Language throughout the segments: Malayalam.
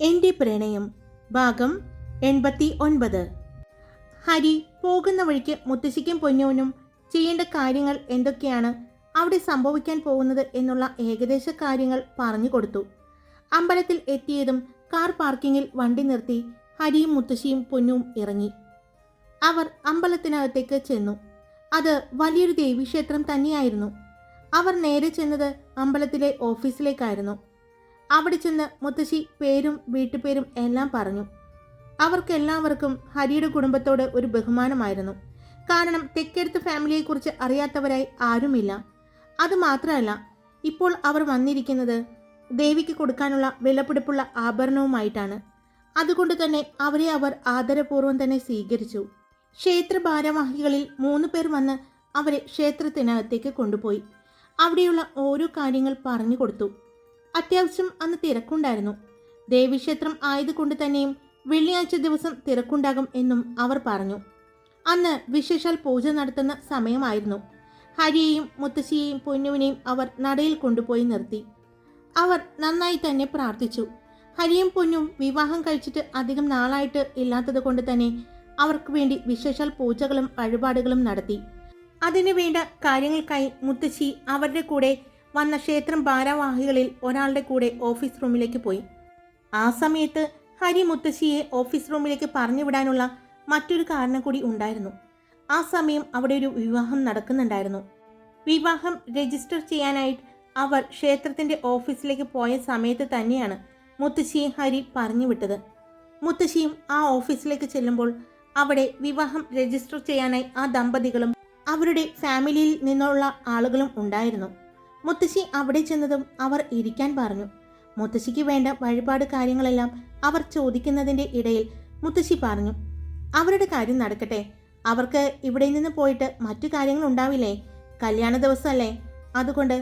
എൻ്റെ പ്രണയം ഭാഗം 89. ഹരി പോകുന്ന വഴിക്ക് മുത്തശ്ശിക്കും പൊന്നൂനും ചെയ്യേണ്ട കാര്യങ്ങൾ എന്തൊക്കെയാണ്, അവിടെ സംഭവിക്കാൻ പോകുന്നത് എന്നുള്ള ഏകദേശ കാര്യങ്ങൾ പറഞ്ഞു കൊടുത്തു. അമ്പലത്തിൽ എത്തിയതും കാർ പാർക്കിങ്ങിൽ വണ്ടി നിർത്തി ഹരിയും മുത്തശ്ശിയും പൊന്നും ഇറങ്ങി. അവർ അമ്പലത്തിനകത്തേക്ക് ചെന്നു. അത് വലിയൊരു ദേവീക്ഷേത്രം തന്നെയായിരുന്നു. അവർ നേരെ ചെന്നത് അമ്പലത്തിലെ ഓഫീസിലേക്കായിരുന്നു. അവിടെ ചെന്ന് മുത്തശ്ശി പേരും വീട്ടുപേരും എല്ലാം പറഞ്ഞു. അവർക്കെല്ലാവർക്കും ഹരിയുടെ കുടുംബത്തോട് ഒരു ബഹുമാനമായിരുന്നു. കാരണം തെക്കെടുത്ത് ഫാമിലിയെക്കുറിച്ച് അറിയാത്തവരായി ആരുമില്ല. അതുമാത്രമല്ല, ഇപ്പോൾ അവർ വന്നിരിക്കുന്നത് ദേവിക്ക് കൊടുക്കാനുള്ള വിലപിടിപ്പുള്ള ആഭരണവുമായിട്ടാണ്. അതുകൊണ്ട് തന്നെ അവരെ അവർ ആദരപൂർവ്വം തന്നെ സ്വീകരിച്ചു. ക്ഷേത്ര ഭാരവാഹികളിൽ 3 പേർ വന്ന് അവരെ ക്ഷേത്രത്തിനകത്തേക്ക് കൊണ്ടുപോയി അവിടെയുള്ള ഓരോ കാര്യങ്ങൾ പറഞ്ഞു കൊടുത്തു. അത്യാവശ്യം അന്ന് തിരക്കുണ്ടായിരുന്നു. ദേവീക്ഷേത്രം ആയതുകൊണ്ട് തന്നെയും വെള്ളിയാഴ്ച ദിവസം തിരക്കുണ്ടാകും എന്നും അവർ പറഞ്ഞു. അന്ന് വിശേഷാൽ പൂജ നടത്തുന്ന സമയമായിരുന്നു. ഹരിയെയും മുത്തശ്ശിയെയും പൊന്നുവിനെയും അവർ നടയിൽ കൊണ്ടുപോയി നിർത്തി. അവർ നന്നായി തന്നെ പ്രാർത്ഥിച്ചു. ഹരിയും പൊന്നും വിവാഹം കഴിച്ചിട്ട് അധികം നാളായിട്ട് ഇല്ലാത്തത് കൊണ്ട് തന്നെ അവർക്ക് വേണ്ടി വിശേഷാൽ പൂജകളും വഴിപാടുകളും നടത്തി. അതിനു വേണ്ട കാര്യങ്ങൾക്കായി മുത്തശ്ശി അവരുടെ കൂടെ വന്ന ക്ഷേത്രം ഭാരവാഹികളിൽ ഒരാളുടെ കൂടെ ഓഫീസ് റൂമിലേക്ക് പോയി. ആ സമയത്ത് ഹരി മുത്തശ്ശിയെ ഓഫീസ് റൂമിലേക്ക് പറഞ്ഞു വിടാനുള്ള മറ്റൊരു കാരണം കൂടി ഉണ്ടായിരുന്നു. ആ സമയം അവിടെ ഒരു വിവാഹം നടക്കുന്നുണ്ടായിരുന്നു. വിവാഹം രജിസ്റ്റർ ചെയ്യാനായിട്ട് അവർ ക്ഷേത്രത്തിൻ്റെ ഓഫീസിലേക്ക് പോയ സമയത്ത് തന്നെയാണ് മുത്തശ്ശിയെ ഹരി പറഞ്ഞു വിട്ടത്. മുത്തശ്ശിയും ആ ഓഫീസിലേക്ക് ചെല്ലുമ്പോൾ അവിടെ വിവാഹം രജിസ്റ്റർ ചെയ്യാനായി ആ ദമ്പതികളും അവരുടെ ഫാമിലിയിൽ നിന്നുള്ള ആളുകളും ഉണ്ടായിരുന്നു. മുത്തശ്ശി അവിടെ ചെന്നതും അവർ ഇരിക്കാൻ പറഞ്ഞു. മുത്തശ്ശിക്ക് വേണ്ട വഴിപാട് കാര്യങ്ങളെല്ലാം അവർ ചോദിക്കുന്നതിൻ്റെ ഇടയിൽ മുത്തശ്ശി പറഞ്ഞു, അവരുടെ കാര്യം നടക്കട്ടെ, അവർക്ക് ഇവിടെ നിന്ന് പോയിട്ട് മറ്റു കാര്യങ്ങൾ ഉണ്ടാവില്ലേ, കല്യാണ ദിവസമല്ലേ, അതുകൊണ്ട്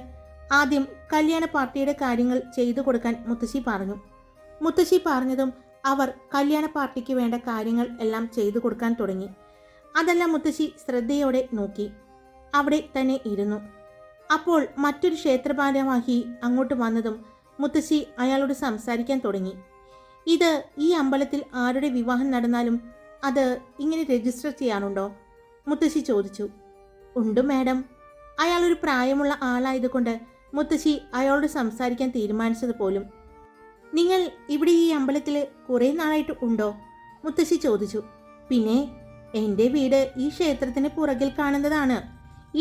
ആദ്യം കല്യാണ പാർട്ടിയുടെ കാര്യങ്ങൾ ചെയ്തു കൊടുക്കാൻ മുത്തശ്ശി പറഞ്ഞു. മുത്തശ്ശി പറഞ്ഞതും അവർ കല്യാണ പാർട്ടിക്ക് വേണ്ട കാര്യങ്ങൾ എല്ലാം ചെയ്തു കൊടുക്കാൻ തുടങ്ങി. അതെല്ലാം മുത്തശ്ശി ശ്രദ്ധയോടെ നോക്കി അവിടെ തന്നെ ഇരുന്നു. അപ്പോൾ മറ്റൊരു ക്ഷേത്രഭാരവാഹി അങ്ങോട്ട് വന്നതും മുത്തശ്ശി അയാളോട് സംസാരിക്കാൻ തുടങ്ങി. ഇത് ഈ അമ്പലത്തിൽ ആരുടെ വിവാഹം നടന്നാലും അത് ഇങ്ങനെ രജിസ്റ്റർ ചെയ്യാറുണ്ടോ? മുത്തശ്ശി ചോദിച്ചു. ഉണ്ട് മാഡം. അയാളൊരു പ്രായമുള്ള ആളായതുകൊണ്ട് മുത്തശ്ശി അയാളോട് സംസാരിക്കാൻ തീരുമാനിച്ചത് പോലും. നിങ്ങൾ ഇവിടെ ഈ അമ്പലത്തിൽ കുറേ നാളായിട്ട് ഉണ്ടോ? മുത്തശ്ശി ചോദിച്ചു. പിന്നെ എൻ്റെ വീട് ഈ ക്ഷേത്രത്തിന് പുറകിൽ കാണുന്നതാണ്.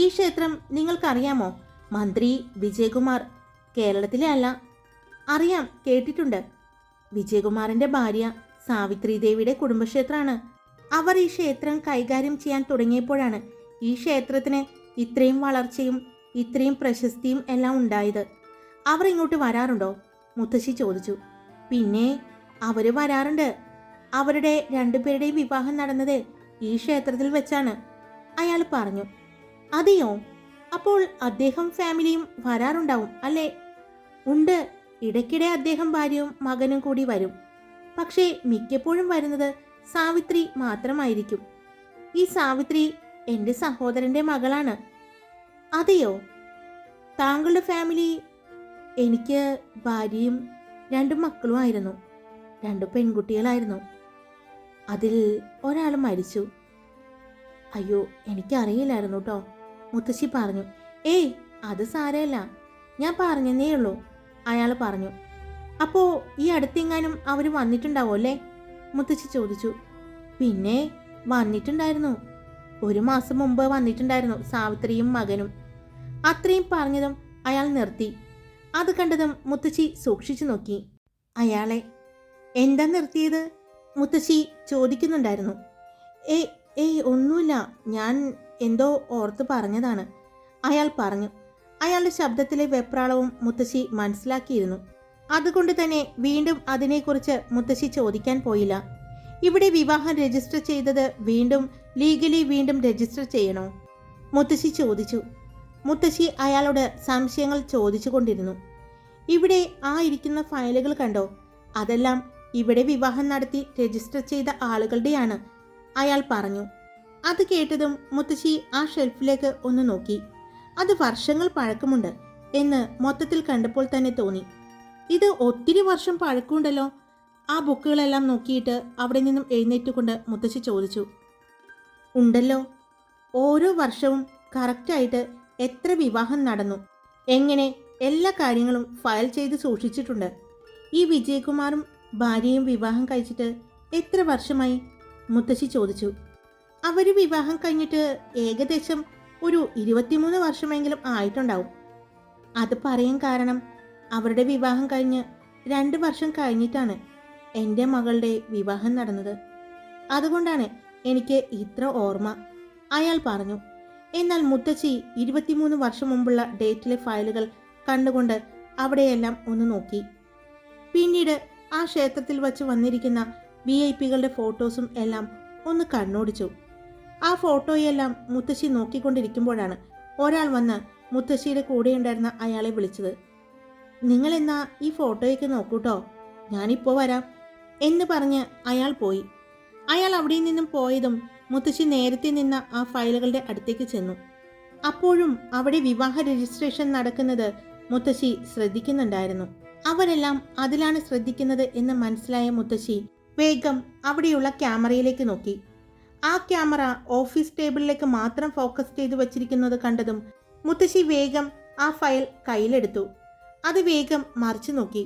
ഈ ക്ഷേത്രം നിങ്ങൾക്കറിയാമോ? മന്ത്രി വിജയകുമാർ, കേരളത്തിലെ അല്ല. അറിയാം, കേട്ടിട്ടുണ്ട്. വിജയകുമാറിൻ്റെ ഭാര്യ സാവിത്രി ദേവിയുടെ കുടുംബക്ഷേത്രമാണ്. അവർ ഈ ക്ഷേത്രം കൈകാര്യം ചെയ്യാൻ തുടങ്ങിയപ്പോഴാണ് ഈ ക്ഷേത്രത്തിന് ഇത്രയും വളർച്ചയും ഇത്രയും പ്രശസ്തിയും എല്ലാം ഉണ്ടായത്. അവർ ഇങ്ങോട്ട് വരാറുണ്ടോ? മുത്തശ്ശി ചോദിച്ചു. പിന്നെ അവർ വരാറുണ്ട്. അവരുടെ 2 പേരുടെയും വിവാഹം നടന്നത് ഈ ക്ഷേത്രത്തിൽ വെച്ചാണ്, അയാൾ പറഞ്ഞു. അതെയോ? അപ്പോൾ അദ്ദേഹം ഫാമിലിയും വരാറുണ്ടാവും അല്ലേ? ഉണ്ട്, ഇടയ്ക്കിടെ അദ്ദേഹം ഭാര്യയും മകനും കൂടി വരും. പക്ഷേ മിക്കപ്പോഴും വരുന്നത് സാവിത്രി മാത്രമായിരിക്കും. ഈ സാവിത്രി എൻ്റെ സഹോദരൻ്റെ മകളാണ്. അതെയോ? താങ്കളുടെ ഫാമിലി? എനിക്ക് ഭാര്യയും 2 മക്കളുമായിരുന്നു. 2 പെൺകുട്ടികളായിരുന്നു. അതിൽ ഒരാൾ മരിച്ചു. അയ്യോ, എനിക്കറിയില്ലായിരുന്നു കേട്ടോ, മുത്തശ്ശി പറഞ്ഞു. ഏയ്, അത് സാരമല്ല, ഞാൻ പറഞ്ഞതേ ഉള്ളൂ, അയാൾ പറഞ്ഞു. അപ്പോൾ ഈ അടുത്തെങ്ങാനും അവർ വന്നിട്ടുണ്ടാവോ അല്ലേ? മുത്തശ്ശി ചോദിച്ചു. പിന്നെ വന്നിട്ടുണ്ടായിരുന്നു. 1 മാസം മുമ്പ് വന്നിട്ടുണ്ടായിരുന്നു സാവിത്രിയും മകനും. അത്രയും പറഞ്ഞതും അയാൾ നിർത്തി. അത് കണ്ടതും മുത്തശ്ശി സൂക്ഷിച്ചു നോക്കി അയാളെ. എന്താ നിർത്തിയത്? മുത്തശ്ശി ചോദിക്കുന്നുണ്ടായിരുന്നു. ഏയ് ഒന്നുമില്ല, ഞാൻ എന്തോ ഓർത്ത് പറഞ്ഞതാണ്, അയാൾ പറഞ്ഞു. അയാളുടെ ശബ്ദത്തിലെ വെപ്രാളവും മുത്തശ്ശി മനസ്സിലാക്കിയിരുന്നു. അതുകൊണ്ട് തന്നെ വീണ്ടും അതിനെക്കുറിച്ച് മുത്തശ്ശി ചോദിക്കാൻ പോയില്ല. ഇവിടെ വിവാഹം രജിസ്റ്റർ ചെയ്തത് ലീഗലി വീണ്ടും രജിസ്റ്റർ ചെയ്യണോ? മുത്തശ്ശി ചോദിച്ചു. മുത്തശ്ശി അയാളോട് സംശയങ്ങൾ ചോദിച്ചു കൊണ്ടിരുന്നു. ഇവിടെ ആ ഇരിക്കുന്ന ഫയലുകൾ കണ്ടോ? അതെല്ലാം ഇവിടെ വിവാഹം നടത്തി രജിസ്റ്റർ ചെയ്ത ആളുകളുടെയാണ്, അയാൾ പറഞ്ഞു. അത് കേട്ടതും മുത്തശ്ശി ആ ഷെൽഫിലേക്ക് ഒന്ന് നോക്കി. അത് വർഷങ്ങൾ പഴക്കമുണ്ട് എന്ന് മൊത്തത്തിൽ കണ്ടപ്പോൾ തന്നെ തോന്നി. ഇത് ഒത്തിരി വർഷം പഴക്കമുണ്ടല്ലോ. ആ ബുക്കുകളെല്ലാം നോക്കിയിട്ട് അവിടെ നിന്നും എഴുന്നേറ്റുകൊണ്ട് മുത്തശ്ശി ചോദിച്ചു. ഉണ്ടല്ലോ, ഓരോ വർഷവും കറക്റ്റായിട്ട് എത്ര വിവാഹം നടന്നു, എങ്ങനെ എല്ലാ കാര്യങ്ങളും ഫയൽ ചെയ്ത് സൂക്ഷിച്ചിട്ടുണ്ട്. ഈ വിജയകുമാറും ഭാര്യയും വിവാഹം കഴിച്ചിട്ട് എത്ര വർഷമായി? മുത്തശ്ശി ചോദിച്ചു. അവർ വിവാഹം കഴിഞ്ഞിട്ട് ഏകദേശം ഒരു 23 വർഷമെങ്കിലും ആയിട്ടുണ്ടാവും. അത് പറയാൻ കാരണം അവരുടെ വിവാഹം കഴിഞ്ഞ് 2 വർഷം കഴിഞ്ഞിട്ടാണ് എൻ്റെ മകളുടെ വിവാഹം നടന്നത്. അതുകൊണ്ടാണ് എനിക്ക് ഇത്ര ഓർമ്മ, അയാൾ പറഞ്ഞു. എന്നാൽ മുത്തശ്ശി 23 വർഷം മുമ്പുള്ള ഡേറ്റിലെ ഫയലുകൾ കണ്ടുകൊണ്ട് അവിടെയെല്ലാം ഒന്ന് നോക്കി. പിന്നീട് ആ ക്ഷേത്രത്തിൽ വച്ച് വന്നിരിക്കുന്ന VIP-കളുടെ ഫോട്ടോസും എല്ലാം ഒന്ന് കണ്ണോടിച്ചു. ആ ഫോട്ടോയെല്ലാം മുത്തശ്ശി നോക്കിക്കൊണ്ടിരിക്കുമ്പോഴാണ് ഒരാൾ വന്ന് മുത്തശ്ശിയുടെ കൂടെയുണ്ടായിരുന്ന അയാളെ വിളിച്ചത്. നിങ്ങളെന്നാ ഈ ഫോട്ടോയൊക്കെ നോക്കൂട്ടോ, ഞാനിപ്പോൾ വരാം എന്ന് പറഞ്ഞ് അയാൾ പോയി. അയാൾ അവിടെ നിന്നും പോയതും മുത്തശ്ശി നേരത്തെ നിന്ന ആ ഫയലുകളുടെ അടുത്തേക്ക് ചെന്നു. അപ്പോഴും അവിടെ വിവാഹ രജിസ്ട്രേഷൻ നടക്കുന്നത് മുത്തശ്ശി ശ്രദ്ധിക്കുന്നുണ്ടായിരുന്നു. അവരെല്ലാം അതിലാണ് ശ്രദ്ധിക്കുന്നത് എന്ന് മനസ്സിലായ മുത്തശ്ശി വേഗം അവിടെയുള്ള ക്യാമറയിലേക്ക് നോക്കി. ആ ക്യാമറ ഓഫീസ് ടേബിളിലേക്ക് മാത്രം ഫോക്കസ് ചെയ്ത് വച്ചിരിക്കുന്നത് കണ്ടതും മുത്തശ്ശി വേഗം ആ ഫയൽ കയ്യിലെടുത്തു. അത് വേഗം മറിച്ചു നോക്കി.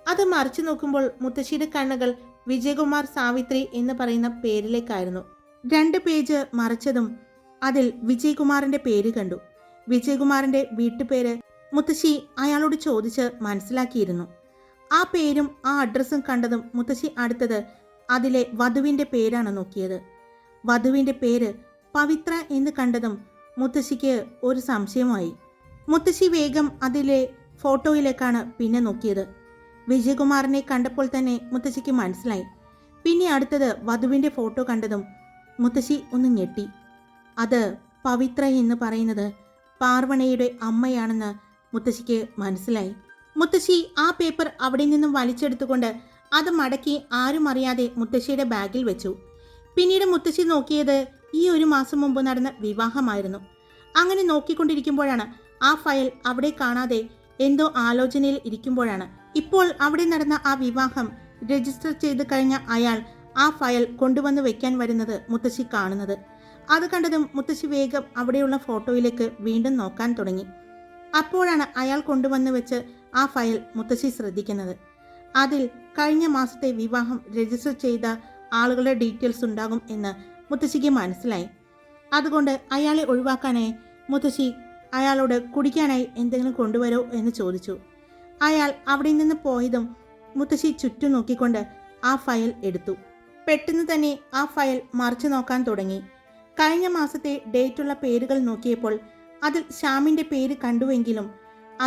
അത് മറിച്ചു നോക്കുമ്പോൾ മുത്തശ്ശിയുടെ കണ്ണുകൾ വിജയകുമാർ സാവിത്രി എന്ന് പറയുന്ന പേരിലേക്കായിരുന്നു. 2 പേജ് മറിച്ചതും അതിൽ വിജയകുമാറിന്റെ പേര് കണ്ടു. വിജയകുമാറിന്റെ വീട്ടുപേര് മുത്തശ്ശി അയാളോട് ചോദിച്ച് മനസ്സിലാക്കിയിരുന്നു. ആ പേരും ആ അഡ്രസ്സും കണ്ടതും മുത്തശ്ശി അടുത്തത് അതിലെ വധുവിന്റെ പേരാണ് നോക്കിയത്. വധുവിന്റെ പേര് പവിത്ര എന്ന് കണ്ടതും മുത്തശ്ശിക്ക് ഒരു സംശയമായി. മുത്തശ്ശി വേഗം അതിലെ ഫോട്ടോയിലേക്കാണ് പിന്നെ നോക്കിയത്. വിജയകുമാറിനെ കണ്ടപ്പോൾ തന്നെ മുത്തശ്ശിക്ക് മനസ്സിലായി. പിന്നെ അടുത്തത് വധുവിന്റെ ഫോട്ടോ കണ്ടതും മുത്തശ്ശി ഒന്ന് ഞെട്ടി. അത് പവിത്ര എന്ന് പറയുന്നത് പാർവണയുടെ അമ്മയാണെന്ന് മുത്തശ്ശിക്ക് മനസ്സിലായി. മുത്തശ്ശി ആ പേപ്പർ അവിടെ നിന്നും വലിച്ചെടുത്തുകൊണ്ട് അത് മടക്കി ആരും അറിയാതെ മുത്തശ്ശിയുടെ ബാഗിൽ വെച്ചു. പിന്നീട് മുത്തശ്ശി നോക്കിയത് ഈ 1 മാസം മുമ്പ് നടന്ന വിവാഹമായിരുന്നു. അങ്ങനെ നോക്കിക്കൊണ്ടിരിക്കുമ്പോഴാണ് ആ ഫയൽ അവിടെ കാണാതെ എന്തോ ആലോചനയിൽ ഇരിക്കുമ്പോഴാണ് ഇപ്പോൾ അവിടെ നടന്ന ആ വിവാഹം രജിസ്റ്റർ ചെയ്ത് കഴിഞ്ഞ അയാൾ ആ ഫയൽ കൊണ്ടുവന്ന് വെക്കാൻ വരുന്നത് മുത്തശ്ശി കാണുന്നത്. അത് കണ്ടതും മുത്തശ്ശി വേഗം അവിടെയുള്ള ഫോട്ടോയിലേക്ക് വീണ്ടും നോക്കാൻ തുടങ്ങി. അപ്പോഴാണ് അയാൾ കൊണ്ടുവന്ന് വെച്ച് ആ ഫയൽ മുത്തശ്ശി ശ്രദ്ധിക്കുന്നത്. അതിൽ കഴിഞ്ഞ മാസത്തെ വിവാഹം രജിസ്റ്റർ ചെയ്ത ആളുകളുടെ ഡീറ്റെയിൽസ് ഉണ്ടാകും എന്ന് മുത്തശ്ശിക്ക് മനസ്സിലായി. അതുകൊണ്ട് അയാളെ ഒഴിവാക്കാനായി മുത്തശ്ശി അയാളോട് കുടിക്കാനായി എന്തെങ്കിലും കൊണ്ടുവരോ എന്ന് ചോദിച്ചു. അയാൾ അവിടെ നിന്ന് പോയതും മുത്തശ്ശി ചുറ്റും നോക്കിക്കൊണ്ട് ആ ഫയൽ എടുത്തു. പെട്ടെന്ന് തന്നെ ആ ഫയൽ മറിച്ചു നോക്കാൻ തുടങ്ങി. കഴിഞ്ഞ മാസത്തെ ഡേറ്റുള്ള പേരുകൾ നോക്കിയപ്പോൾ അതിൽ ശ്യാമിൻ്റെ പേര് കണ്ടുവെങ്കിലും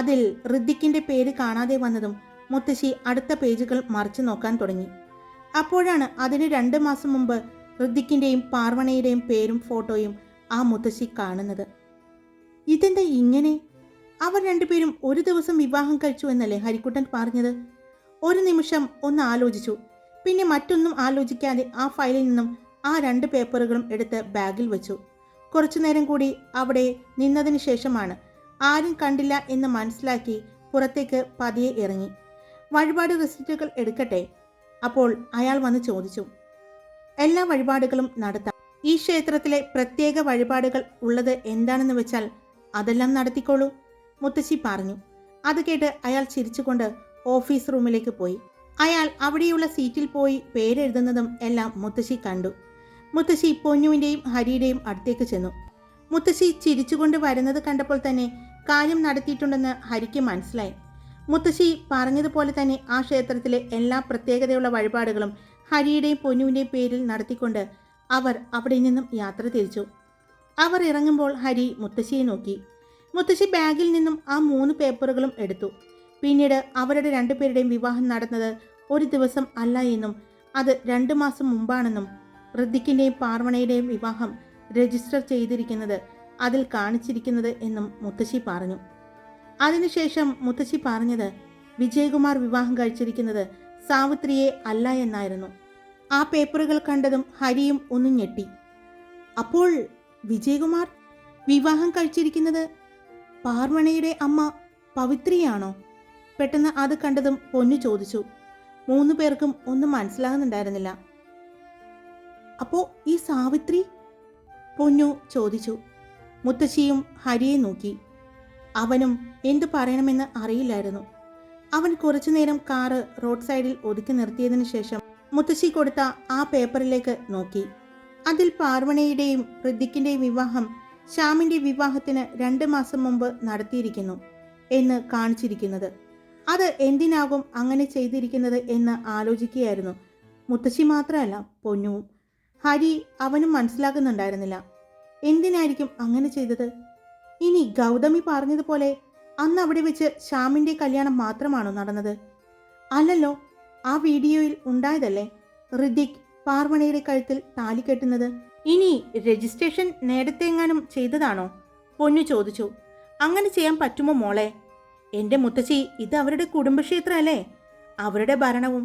അതിൽ ഋതിക്കിൻ്റെ പേര് കാണാതെ വന്നതും മുത്തശ്ശി അടുത്ത പേജുകൾ മറിച്ചു നോക്കാൻ തുടങ്ങി. അപ്പോഴാണ് അതിന് 2 മാസം മുമ്പ് ഋതിക്കിൻ്റെയും പാർവണയുടെയും പേരും ഫോട്ടോയും ആ മുത്തശ്ശി കാണുന്നത്. ഇതെന്താ ഇങ്ങനെ? അവർ 2 പേരും ഒരു ദിവസം വിവാഹം കഴിച്ചു എന്നല്ലേ ഹരിക്കുട്ടൻ പറഞ്ഞത്? ഒരു നിമിഷം ഒന്ന് ആലോചിച്ചു. പിന്നെ മറ്റൊന്നും ആലോചിക്കാതെ ആ ഫയലിൽ നിന്നും ആ 2 പേപ്പറുകളും എടുത്ത് ബാഗിൽ വെച്ചു. കുറച്ചു നേരം കൂടി അവിടെ നിന്നതിന് ശേഷമാണ് ആരും കണ്ടില്ല എന്ന് മനസ്സിലാക്കി പുറത്തേക്ക് പതിയെ ഇറങ്ങി. വഴിപാട് റെസിപ്റ്റുകൾ എടുക്കട്ടെ? അപ്പോൾ അയാൾ വന്ന് ചോദിച്ചു. എല്ലാ വഴിപാടുകളും നടത്താം. ഈ ക്ഷേത്രത്തിലെ പ്രത്യേക വഴിപാടുകൾ ഉള്ളത് എന്താണെന്ന് വെച്ചാൽ അതെല്ലാം നടത്തിക്കോളൂ, മുത്തശ്ശി പറഞ്ഞു. അത് കേട്ട് അയാൾ ചിരിച്ചുകൊണ്ട് ഓഫീസ് റൂമിലേക്ക് പോയി. അയാൾ അവിടെയുള്ള സീറ്റിൽ പോയി പേരെഴുതുന്നതും എല്ലാം മുത്തശ്ശി കണ്ടു. മുത്തശ്ശി പൊന്നുവിൻ്റെയും ഹരിയുടെയും അടുത്തേക്ക് ചെന്നു. മുത്തശ്ശി ചിരിച്ചുകൊണ്ട് വരുന്നത് കണ്ടപ്പോൾ തന്നെ കാര്യം നടത്തിയിട്ടുണ്ടെന്ന് ഹരിക്ക് മനസ്സിലായി. മുത്തശ്ശി പറഞ്ഞതുപോലെ തന്നെ ആ ക്ഷേത്രത്തിലെ എല്ലാ പ്രത്യേകതയുള്ള വഴിപാടുകളും ഹരിയുടെയും പൊന്നുവിൻ്റെയും പേരിൽ നടത്തിക്കൊണ്ട് അവർ അവിടെ നിന്നും യാത്ര തിരിച്ചു. അവർ ഇറങ്ങുമ്പോൾ ഹരി മുത്തശ്ശിയെ നോക്കി. മുത്തശ്ശി ബാഗിൽ നിന്നും ആ 3 പേപ്പറുകളും എടുത്തു. പിന്നീട് അവരുടെ 2 പേരുടെയും വിവാഹം നടന്നത് ഒരു ദിവസം അല്ല എന്നും അത് 2 മാസം മുമ്പാണെന്നും ഋതിക്കിൻ്റെയും പാർവണയുടെയും വിവാഹം രജിസ്റ്റർ ചെയ്തിരിക്കുന്നത് അതിൽ കാണിച്ചിരിക്കുന്നത് എന്നും മുത്തശ്ശി പറഞ്ഞു. അതിനുശേഷം മുത്തശ്ശി പറഞ്ഞത് വിജയകുമാർ വിവാഹം കഴിച്ചിരിക്കുന്നത് സാവിത്രിയെ അല്ല എന്നായിരുന്നു. ആ പേപ്പറുകൾ കണ്ടതും ഹരിയും ഒന്നും ഞെട്ടി. അപ്പോൾ വിജയകുമാർ വിവാഹം കഴിച്ചിരിക്കുന്നത് പാർവണയുടെ അമ്മ പവിത്രിയാണോ? പെട്ടെന്ന് അത് കണ്ടതും പൊന്നു ചോദിച്ചു. 3 പേർക്കും ഒന്നും മനസ്സിലാകുന്നുണ്ടായിരുന്നില്ല. അപ്പോൾ ഈ സാവിത്രി? പൊന്നു ചോദിച്ചു. മുത്തശ്ശിയും ഹരിയെ നോക്കി. അവനും എന്തു പറയണമെന്ന് അറിയില്ലായിരുന്നു. അവൻ കുറച്ചുനേരം കാറ് റോഡ് സൈഡിൽ ഒതുക്കി നിർത്തിയതിനു ശേഷം മുത്തശ്ശി കൊടുത്ത ആ പേപ്പറിലേക്ക് നോക്കി. അതിൽ പാർവണയുടെയും ഋതിക്കിന്റെയും വിവാഹം ശ്യാമിന്റെ വിവാഹത്തിന് 2 മാസം മുമ്പ് നടത്തിയിരിക്കുന്നു എന്ന് കാണിച്ചിരിക്കുന്നത്. അത് എന്തിനാകും അങ്ങനെ ചെയ്തിരിക്കുന്നത് എന്ന് ആലോചിക്കുകയായിരുന്നു മുത്തശ്ശി. മാത്രമല്ല പൊന്നുവും. ഹരി അവനും മനസ്സിലാക്കുന്നുണ്ടായിരുന്നില്ല എന്തിനായിരിക്കും അങ്ങനെ ചെയ്തത്. ഇനി ഗൗതമി പറഞ്ഞതുപോലെ അന്ന് അവിടെ വെച്ച് ശ്യാമിന്റെ കല്യാണം മാത്രമാണോ നടന്നത്? അല്ലല്ലോ, ആ വീഡിയോയിൽ ഉണ്ടായതല്ലേ ഋതിക് പാർവണയുടെ കഴുത്തിൽ താലി കെട്ടുന്നത്. ഇനി രജിസ്ട്രേഷൻ നേരത്തെ എങ്ങാനും ചെയ്തതാണോ? പൊന്നു ചോദിച്ചു. അങ്ങനെ ചെയ്യാൻ പറ്റുമോ മോളെ? എൻ്റെ മുത്തശ്ശി, ഇത് അവരുടെ കുടുംബക്ഷേത്രമല്ലേ, അവരുടെ ഭരണവും.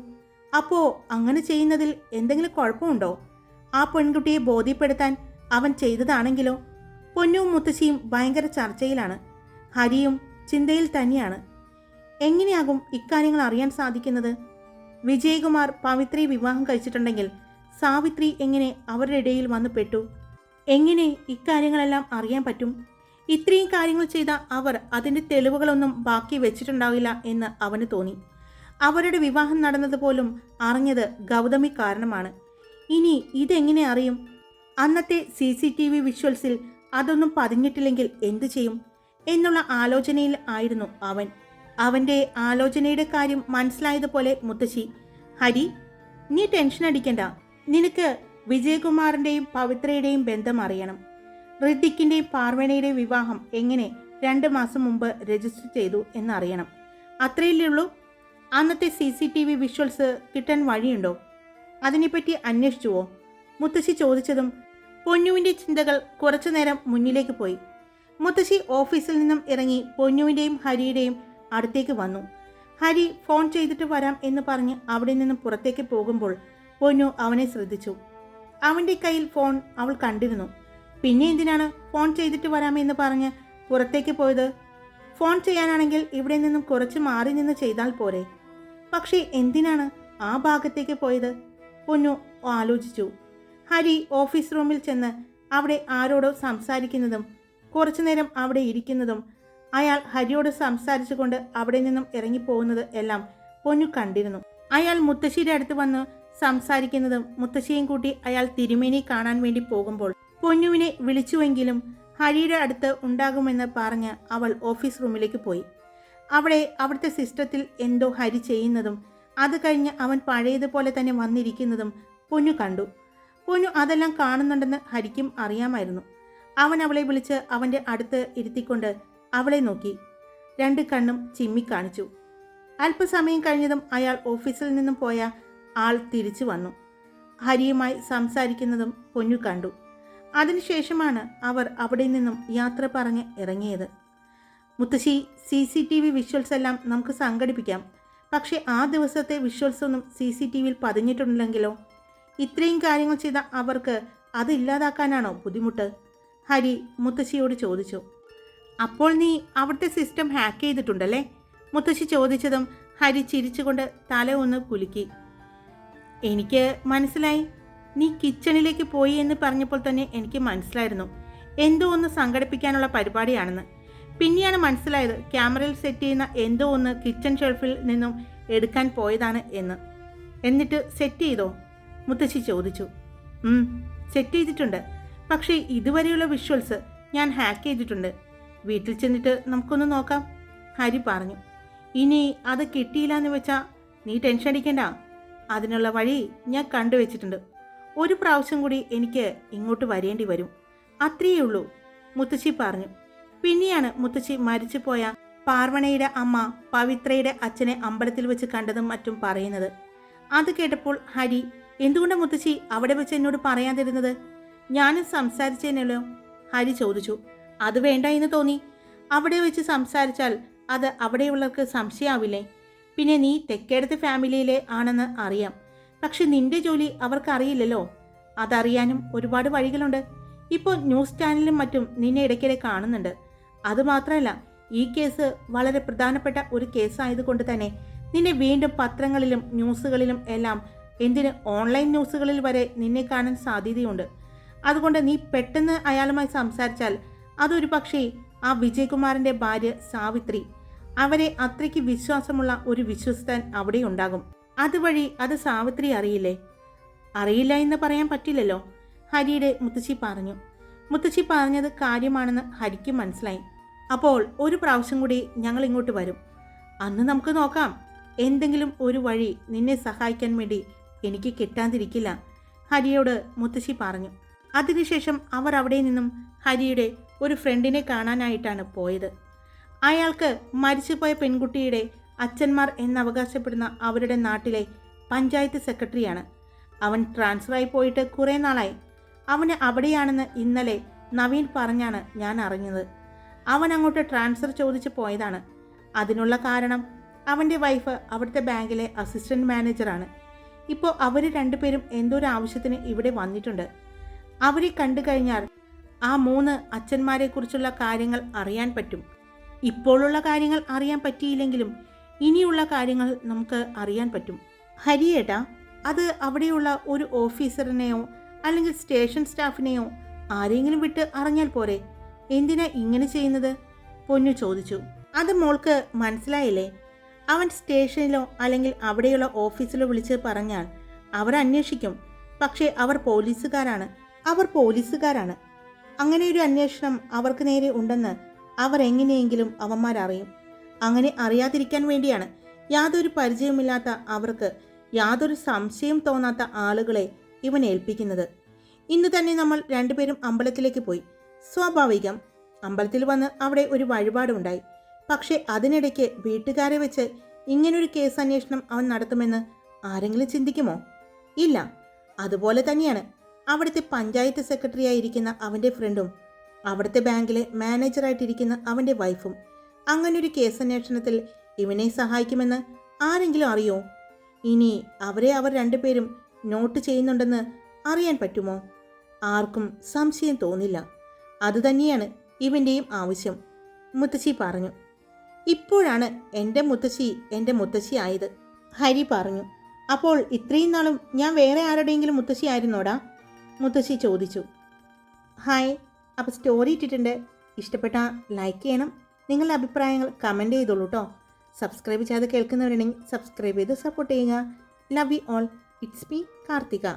അപ്പോ അങ്ങനെ ചെയ്യുന്നതിൽ എന്തെങ്കിലും കുഴപ്പമുണ്ടോ? ആ പെൺകുട്ടിയെ ബോധ്യപ്പെടുത്താൻ അവൻ ചെയ്തതാണെങ്കിലോ? പൊന്നുവും മുത്തശ്ശിയും ഭയങ്കര ചർച്ചയിലാണ്. ഹരിയും ചിന്തയിൽ തന്നെയാണ്. എങ്ങനെയാകും ഇക്കാര്യങ്ങൾ അറിയാൻ സാധിക്കുന്നത്? വിജയകുമാർ പവിത്രയെ വിവാഹം കഴിച്ചിട്ടുണ്ടെങ്കിൽ സാവിത്രി എങ്ങനെ അവരുടെ ഇടയിൽ വന്നു പെട്ടു? എങ്ങനെ ഇക്കാര്യങ്ങളെല്ലാം അറിയാൻ പറ്റും? ഇത്രയും കാര്യങ്ങൾ ചെയ്ത അവർ അതിൻ്റെ തെളിവുകളൊന്നും ബാക്കി വെച്ചിട്ടുണ്ടാവില്ല എന്ന് അവന് തോന്നി. അവരുടെ വിവാഹം നടന്നതുപോലും അറിഞ്ഞത് ഗൗതമി കാരണമാണ്. ഇനി ഇതെങ്ങനെ അറിയും? അന്നത്തെ CCTV വിഷ്വൽസിൽ അതൊന്നും പതിഞ്ഞിട്ടില്ലെങ്കിൽ എന്തു ചെയ്യും എന്നുള്ള ആലോചനയിൽ ആയിരുന്നു അവൻ. അവൻ്റെ ആലോചനയുടെ കാര്യം മനസ്സിലായതുപോലെ മുത്തശ്ശി, ഹരി, നീ ടെൻഷൻ അടിക്കണ്ട. നിനക്ക് വിജയകുമാറിൻ്റെയും പവിത്രയുടെയും ബന്ധം അറിയണം. ഋതിക്കിൻ്റെയും പാർവണയുടെയും വിവാഹം എങ്ങനെ 2 മാസം മുമ്പ് രജിസ്റ്റർ ചെയ്തു എന്നറിയണം. അത്രയല്ലേ ഉള്ളൂ. അന്നത്തെ CCTV വിഷ്വൽസ് കിട്ടാൻ വഴിയുണ്ടോ? അതിനെപ്പറ്റി അന്വേഷിച്ചുവോ? മുത്തശ്ശി ചോദിച്ചതും പൊന്നുവിൻ്റെ ചിന്തകൾ കുറച്ചുനേരം മുന്നിലേക്ക് പോയി. മുത്തശ്ശി ഓഫീസിൽ നിന്നും ഇറങ്ങി പൊന്നുവിൻ്റെയും ഹരിയുടെയും അടുത്തേക്ക് വന്നു. ഹരി ഫോൺ ചെയ്തിട്ട് വരാം എന്ന് പറഞ്ഞ് അവിടെ നിന്നും പുറത്തേക്ക് പോകുമ്പോൾ പൊന്നു അവനെ ശ്രദ്ധിച്ചു. അവൻ്റെ കയ്യിൽ ഫോൺ അവൾ കണ്ടിരുന്നു. പിന്നെ എന്തിനാണ് ഫോൺ ചെയ്തിട്ട് വരാമെന്ന് പറഞ്ഞ് പുറത്തേക്ക് പോയത്? ഫോൺ ചെയ്യാനാണെങ്കിൽ ഇവിടെ നിന്നും കുറച്ച് മാറി നിന്ന് ചെയ്താൽ പോരെ. പക്ഷേ എന്തിനാണ് ആ ഭാഗത്തേക്ക് പോയത്? പൊന്നു ആലോചിച്ചു. ഹരി ഓഫീസ് റൂമിൽ ചെന്ന് അവിടെ ആരോടോ സംസാരിക്കുന്നതും കുറച്ചുനേരം അവിടെ ഇരിക്കുന്നതും അയാൾ ഹരിയോട് സംസാരിച്ചുകൊണ്ട് അവിടെ നിന്നും ഇറങ്ങിപ്പോകുന്നത് എല്ലാം പൊന്നു കണ്ടിരുന്നു. അയാൾ മുത്തശ്ശിയുടെ അടുത്ത് വന്ന് സംസാരിക്കുന്നതും മുത്തശ്ശിയും കൂട്ടി അയാൾ തിരുമേനി കാണാൻ വേണ്ടി പോകുമ്പോൾ പൊന്നുവിനെ വിളിച്ചുവെങ്കിലും ഹരിയുടെ അടുത്ത് ഉണ്ടാകുമെന്ന് പറഞ്ഞ് അവൾ ഓഫീസ് റൂമിലേക്ക് പോയി. അവിടെ അവിടുത്തെ സിസ്റ്റത്തിൽ എന്തോ ഹരി ചെയ്യുന്നതും അത് കഴിഞ്ഞ് അവൻ പഴയതുപോലെ തന്നെ വന്നിരിക്കുന്നതും പൊന്നു കണ്ടു. പൊന്നു അതെല്ലാം കാണുന്നുണ്ടെന്ന് ഹരിക്കും അറിയാമായിരുന്നു. അവൻ അവളെ വിളിച്ച് അവൻ്റെ അടുത്ത് ഇരുത്തിക്കൊണ്ട് അവളെ നോക്കി 2 കണ്ണും ചിമ്മിക്കാണിച്ചു. അല്പസമയം കഴിഞ്ഞതും അയാൾ ഓഫീസിൽ നിന്നും പോയ ആൾ തിരിച്ചു വന്നു. ഹരിയുമായി സംസാരിക്കുന്നതും പൊന്നു കണ്ടു. അതിനുശേഷമാണ് അവർ അവിടെ നിന്നും യാത്ര പറഞ്ഞ് ഇറങ്ങിയത്. മുത്തശ്ശി, CCTV വിഷ്വൽസ് എല്ലാം നമുക്ക് സംഘടിപ്പിക്കാം. പക്ഷേ ആ ദിവസത്തെ വിഷ്വൽസ് ഒന്നും CCTVയിൽ പതിഞ്ഞിട്ടുണ്ടെങ്കിലോ? ഇത്രയും കാര്യങ്ങൾ ചെയ്ത അവർക്ക് അത് ഇല്ലാതാക്കാനാണോ ബുദ്ധിമുട്ട്? ഹരി മുത്തശ്ശിയോട് ചോദിച്ചു. അപ്പോൾ നീ അവിടുത്തെ സിസ്റ്റം ഹാക്ക് ചെയ്തിട്ടുണ്ടല്ലേ? മുത്തശ്ശി ചോദിച്ചതും ഹരി ചിരിച്ചുകൊണ്ട് തല ഒന്ന് കുലുക്കി. എനിക്ക് മനസ്സിലായി. നീ കിച്ചണിലേക്ക് പോയി എന്ന് പറഞ്ഞപ്പോൾ തന്നെ എനിക്ക് മനസ്സിലായിരുന്നു എന്തോ ഒന്ന് സംഘടിപ്പിക്കാനുള്ള പരിപാടിയാണെന്ന്. പിന്നെയാണ് മനസ്സിലായത് ക്യാമറയിൽ സെറ്റ് ചെയ്യുന്ന എന്തോ ഒന്ന് കിച്ചൺ ഷെൽഫിൽ നിന്നും എടുക്കാൻ പോയതാണ് എന്ന്. എന്നിട്ട് സെറ്റ് ചെയ്തോ? മുത്തശ്ശി ചോദിച്ചു. സെറ്റ് ചെയ്തിട്ടുണ്ട്. പക്ഷേ ഇതുവരെയുള്ള വിഷ്വൽസ് ഞാൻ ഹാക്ക് ചെയ്തിട്ടുണ്ട്. വീട്ടിൽ ചെന്നിട്ട് നമുക്കൊന്ന് നോക്കാം, ഹരി പറഞ്ഞു. ഇനി അത് കിട്ടിയില്ലെന്ന് വെച്ചാൽ നീ ടെൻഷൻ അടിക്കണ്ട. അതിനുള്ള വഴി ഞാൻ കണ്ടുവച്ചിട്ടുണ്ട്. ഒരു പ്രാവശ്യം കൂടി എനിക്ക് ഇങ്ങോട്ട് വരേണ്ടി വരും, അത്രയേ ഉള്ളൂ, മുത്തശ്ശി പറഞ്ഞു. പിന്നെയാണ് മുത്തശ്ശി മരിച്ചുപോയ പാർവണയുടെ അമ്മ പവിത്രയുടെ അച്ഛനെ അമ്പലത്തിൽ വെച്ച് കണ്ടതും മറ്റും പറയുന്നത്. അത് കേട്ടപ്പോൾ ഹരി, എന്തുകൊണ്ട് മുത്തശ്ശി അവിടെ വെച്ച് എന്നോട് പറയാതിരുന്നത്? ഞാനും സംസാരിച്ചേനല്ലോ, ഹരി ചോദിച്ചു. അത് വേണ്ട എന്ന് തോന്നി. അവിടെ വെച്ച് സംസാരിച്ചാൽ അത് അവിടെയുള്ളവർക്ക് സംശയമാവില്ലേ? പിന്നെ നീ തെക്കേടത്തെ ഫാമിലിയിലെ ആണെന്ന് അറിയാം. പക്ഷെ നിന്റെ ജോലി അവർക്കറിയില്ലല്ലോ. അതറിയാനും ഒരുപാട് വഴികളുണ്ട്. ഇപ്പോൾ ന്യൂസ് ചാനലിലും മറ്റും നിന്നെ ഇടയ്ക്കിടെ കാണുന്നുണ്ട്. അതുമാത്രമല്ല, ഈ കേസ് വളരെ പ്രധാനപ്പെട്ട ഒരു കേസായതുകൊണ്ട് തന്നെ നിന്നെ വീണ്ടും പത്രങ്ങളിലും ന്യൂസുകളിലും എല്ലാം, എന്തിന് ഓൺലൈൻ ന്യൂസുകളിൽ വരെ നിന്നെ കാണാൻ സാധ്യതയുണ്ട്. അതുകൊണ്ട് നീ പെട്ടെന്ന് അയാളുമായി സംസാരിച്ചാൽ അതൊരു പക്ഷേ ആ വിജയകുമാറിൻ്റെ ഭാര്യ സാവിത്രി, അവരെ അത്രയ്ക്ക് വിശ്വാസമുള്ള ഒരു വിശ്വസ്തൻ അവിടെ ഉണ്ടാകും. അതുവഴി അത് സാവിത്രി അറിയില്ലേ? അറിയില്ല എന്ന് പറയാൻ പറ്റില്ലല്ലോ, ഹരിയുടെ മുത്തശ്ശി പറഞ്ഞു. മുത്തശ്ശി പറഞ്ഞത് കാര്യമാണെന്ന് ഹരിക്ക് മനസ്സിലായി. അപ്പോൾ ഒരു പ്രാവശ്യം കൂടി ഞങ്ങൾ ഇങ്ങോട്ട് വരും. അന്ന് നമുക്ക് നോക്കാം. എന്തെങ്കിലും ഒരു വഴി നിന്നെ സഹായിക്കാൻ വേണ്ടി എനിക്ക് കിട്ടാതിരിക്കില്ല, ഹരിയോട് മുത്തശ്ശി പറഞ്ഞു. അതിനുശേഷം അവർ അവിടെ നിന്നും ഹരിയുടെ ഒരു ഫ്രണ്ടിനെ കാണാനായിട്ടാണ് പോയത്. അയാൾക്ക് മരിച്ചുപോയ പെൺകുട്ടിയുടെ അച്ഛന്മാർ എന്നവകാശപ്പെടുന്ന അവരുടെ നാട്ടിലെ പഞ്ചായത്ത് സെക്രട്ടറിയാണ്. അവൻ ട്രാൻസ്ഫറായി പോയിട്ട് കുറേ നാളായി. അവന് അവിടെയാണെന്ന് ഇന്നലെ നവീൻ പറഞ്ഞാണ് ഞാൻ അറിഞ്ഞത്. അവൻ അങ്ങോട്ട് ട്രാൻസ്ഫർ ചോദിച്ച് പോയതാണ്. അതിനുള്ള കാരണം അവൻ്റെ വൈഫ് അവിടുത്തെ ബാങ്കിലെ അസിസ്റ്റൻറ്റ് മാനേജറാണ്. ഇപ്പോൾ അവർ രണ്ടുപേരും എന്തോ ഒരു ആവശ്യത്തിന് ഇവിടെ വന്നിട്ടുണ്ട്. അവരെ കണ്ടു കഴിഞ്ഞാൽ ആ 3 അച്ഛന്മാരെക്കുറിച്ചുള്ള കാര്യങ്ങൾ അറിയാൻ പറ്റും. ഇപ്പോഴുള്ള കാര്യങ്ങൾ അറിയാൻ പറ്റിയില്ലെങ്കിലും ഇനിയുള്ള കാര്യങ്ങൾ നമുക്ക് അറിയാൻ പറ്റും. ഹരിയേട്ടാ, അത് അവിടെയുള്ള ഒരു ഓഫീസറിനെയോ അല്ലെങ്കിൽ സ്റ്റേഷൻ സ്റ്റാഫിനെയോ ആരെങ്കിലും വിട്ട് അറിഞ്ഞാൽ പോരെ? എന്തിനാ ഇങ്ങനെ ചെയ്യുന്നത്? പൊന്നു ചോദിച്ചു. അത് മോൾക്ക് മനസ്സിലായില്ലേ? അവൻ സ്റ്റേഷനിലോ അല്ലെങ്കിൽ അവിടെയുള്ള ഓഫീസിലോ വിളിച്ച് പറഞ്ഞാൽ അവർ അന്വേഷിക്കും. പക്ഷേ അവർ പോലീസുകാരാണ്. അങ്ങനെ ഒരു അന്വേഷണം അവർക്ക് നേരെ ഉണ്ടെന്ന് അവർ എങ്ങനെയെങ്കിലും അവന്മാരറിയും. അങ്ങനെ അറിയാതിരിക്കാൻ വേണ്ടിയാണ് യാതൊരു പരിചയമില്ലാത്ത, അവർക്ക് യാതൊരു സംശയം തോന്നാത്ത ആളുകളെ ഇവൻ ഏൽപ്പിക്കുന്നത്. ഇന്ന് തന്നെ നമ്മൾ രണ്ടുപേരും അമ്പലത്തിലേക്ക് പോയി. സ്വാഭാവികം, അമ്പലത്തിൽ വന്ന് അവിടെ ഒരു വഴിപാടുണ്ടായി. പക്ഷേ അതിനിടയ്ക്ക് വീട്ടുകാരെ വെച്ച് ഇങ്ങനൊരു കേസ് അന്വേഷണം അവൻ നടത്തുമെന്ന് ആരെങ്കിലും ചിന്തിക്കുമോ? ഇല്ല. അതുപോലെ തന്നെയാണ് അവിടുത്തെ പഞ്ചായത്ത് സെക്രട്ടറി ആയിരിക്കുന്ന അവൻ്റെ ഫ്രണ്ടും അവിടുത്തെ ബാങ്കിലെ മാനേജറായിട്ടിരിക്കുന്ന അവൻ്റെ വൈഫും. അങ്ങനൊരു കേസ് അന്വേഷണത്തിൽ ഇവനെ സഹായിക്കുമെന്ന് ആരെങ്കിലും അറിയോ? ഇനി അവരെ അവർ രണ്ടുപേരും നോട്ട് ചെയ്യുന്നുണ്ടെന്ന് അറിയാൻ പറ്റുമോ? ആർക്കും സംശയം തോന്നില്ല. അതുതന്നെയാണ് ഇവൻ്റെയും ആവശ്യം, മുത്തശ്ശി പറഞ്ഞു. ഇപ്പോഴാണ് എൻ്റെ മുത്തശ്ശി ആയത്, ഹരി പറഞ്ഞു. അപ്പോൾ ഇത്രയും നാളും ഞാൻ വേറെ ആരുടെയെങ്കിലും മുത്തശ്ശി ആയിരുന്നോടാ? മുത്തശ്ശി ചോദിച്ചു. ഹായ്, അപ്പോൾ സ്റ്റോറി ഇട്ടിട്ടുണ്ട്. ഇഷ്ടപ്പെട്ടാൽ ലൈക്ക് ചെയ്യണം. നിങ്ങളുടെ അഭിപ്രായങ്ങൾ കമൻറ്റ് ചെയ്തോളൂ കേട്ടോ. സബ്സ്ക്രൈബ് ചെയ്ത് കേൾക്കുന്നവരുണ്ടെങ്കിൽ സബ്സ്ക്രൈബ് ചെയ്ത് സപ്പോർട്ട് ചെയ്യുക. Love you all. It's me Karthika.